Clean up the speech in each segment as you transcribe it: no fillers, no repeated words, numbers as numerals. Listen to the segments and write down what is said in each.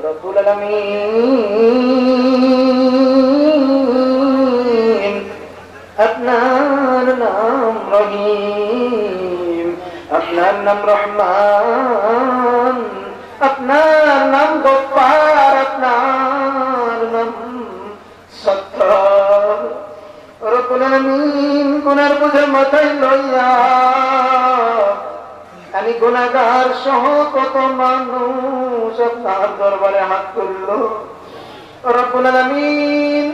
রব্বুল আলামিন আপনার নাম রহিম, আপনার নাম রহমান, আপনার নাম গফফার, আপনার নাম সত্তার। রব্বুল আলামিন গুনার বোঝা মাথায় লইয়া আমি গুনাহগার সহ কত মানুষ আপনার দরবারে হাত তুলল। রব্বুল আলামিন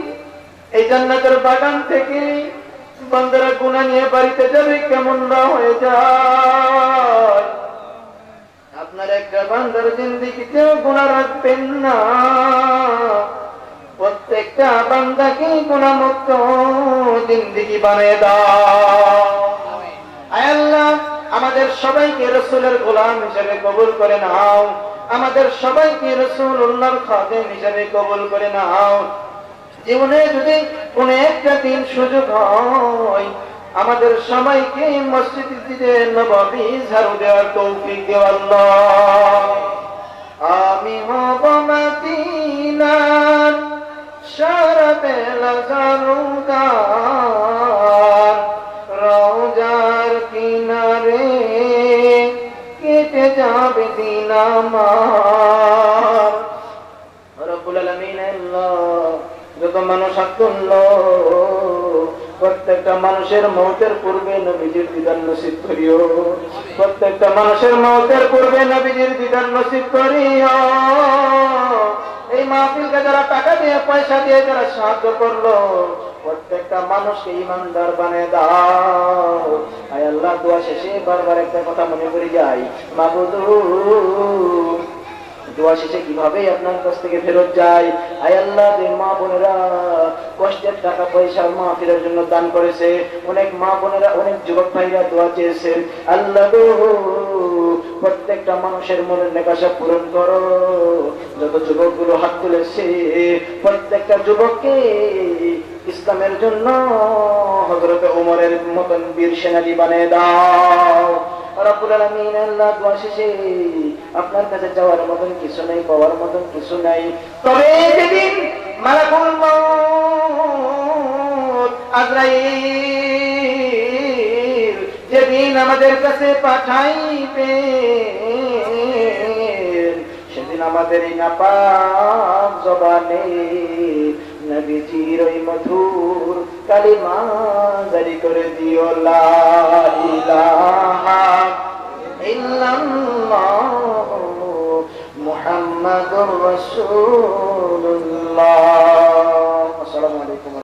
এই জান্নাতের বাগান থেকে বান্দারা গুনাহ নিয়ে বাড়িতে যাবে কেমন না হয়ে যায়। আপনার একটা বান্দার জিন্দেগিতেও গুনাহ রাখবেন না, প্রত্যেকটা বান্দাকে গুনাহমুক্ত জিন্দেগি বানিয়ে দাও। আয় আল্লাহ, আমাদের সবাইকে রাসূলের গোলাম হিসেবে কবুল করে নাও, আমাদের সবাইকে রাসূলুল্লাহর খাদেম হিসেবে কবুল করে নাও। জীবনে যদি কোনো একটা দিন সুযোগ হয়, আমাদের সবাইকে মসজিদে নববী ঝাড়ু দেওয়ার তৌফিক দিও আল্লাহ। আমি হব মদিনার সারা বেলা ঝাড়ুদার, রওজার কিনারে কেটে যাবে দিন আমার। রব্বুল আলামিন আল্লাহ, যত মানুষ হাত তুলল প্রত্যেকটা মানুষের মওতের পূর্বে নবীজির দিদার নসিব করিও, প্রত্যেকটা মানুষের মওতের পূর্বে নবীজির দিদার নসিব করিও। এই মাহফিলকে যারা টাকা দিয়ে পয়সা দিয়ে যারা সাহায্য করলো, প্রত্যেকটা মানুষকে ঈমানদার বানিয়ে দাও। আয় আল্লাহ, দোয়া শেষে বারবার একটা কথা মনে পড়ে যায়, মাবুদ দোয়া শেষে কিভাবে আপনার কাছ থেকে ফেরত যায়। আয় আল্লাহ, যে মা বোনেরা কষ্টের টাকা পয়সা মাহফিলের জন্য দান করেছে, অনেক মা বোনেরা অনেক যুবক ভাইরা দোয়া চেয়েছেন, আল্লাহ গো প্রত্যেকটা মানুষের মনের নেকাশা পূরণ করো। যত যুবকগুলো হাত তুলেছে প্রত্যেকটা যুবককে ইসলামের জন্য হযরত ওমরের মতন বীর সেনানী বানিয়ে দাও। রব্বুল আলামিন আল্লাহ, দোয়া শেষে আপনার কাছে যাওয়ার মতন কিছু নাই, পাওয়ার মতন কিছু নাই, তবে যেদিন মালাকুল মউত আজরাইল যেদিন আমাদের কাছে পাঠাইবে, সেদিন আমাদের এই নাপাক জবানে নবীজির ওই মধুর কালিমা জারি করে দিও, লা ইলাহা ইল্লাল্লাহ মুহাম্মাদুর রাসূলুল্লাহ।